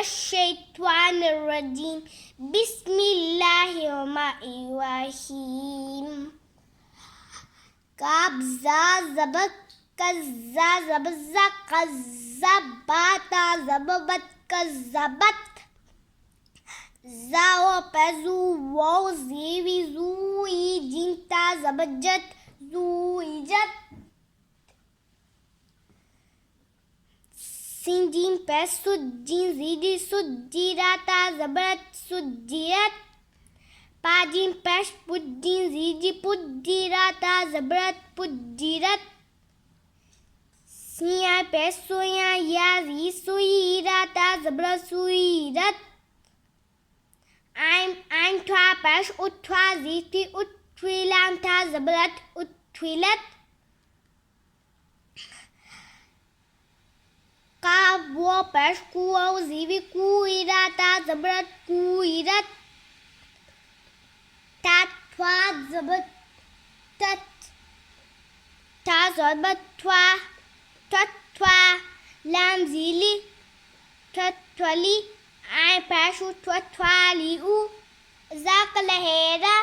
الشیطان الرجیم بسم اللہ الرحمن الرحیم کاف زا زبر کزا زبزا کذباتا زببت کذبت زا و پزو و زیوی زوئی جنتا زبجت زوئجت سین جیم پہ سجین زیدی سجیراتا زبرت سجیرت پا جیم پیش پجین زیدی پجیراتا زبرت پجیرت سیاں پہ سویاں یا زی سویراتا زبرت سویرت عین ٹھوا پیش اٹھوا زیتی اٹھویلانتا زبرت اٹھویلت قاف و پیش کو زیوی کوئراتا زبرت کوئرت تا ٹھوا زبرت تت تا زبرت ٹھوا ٹھوا لام زیلی ٹھولی عین پیش ٹھوالی او ذاک لہیرا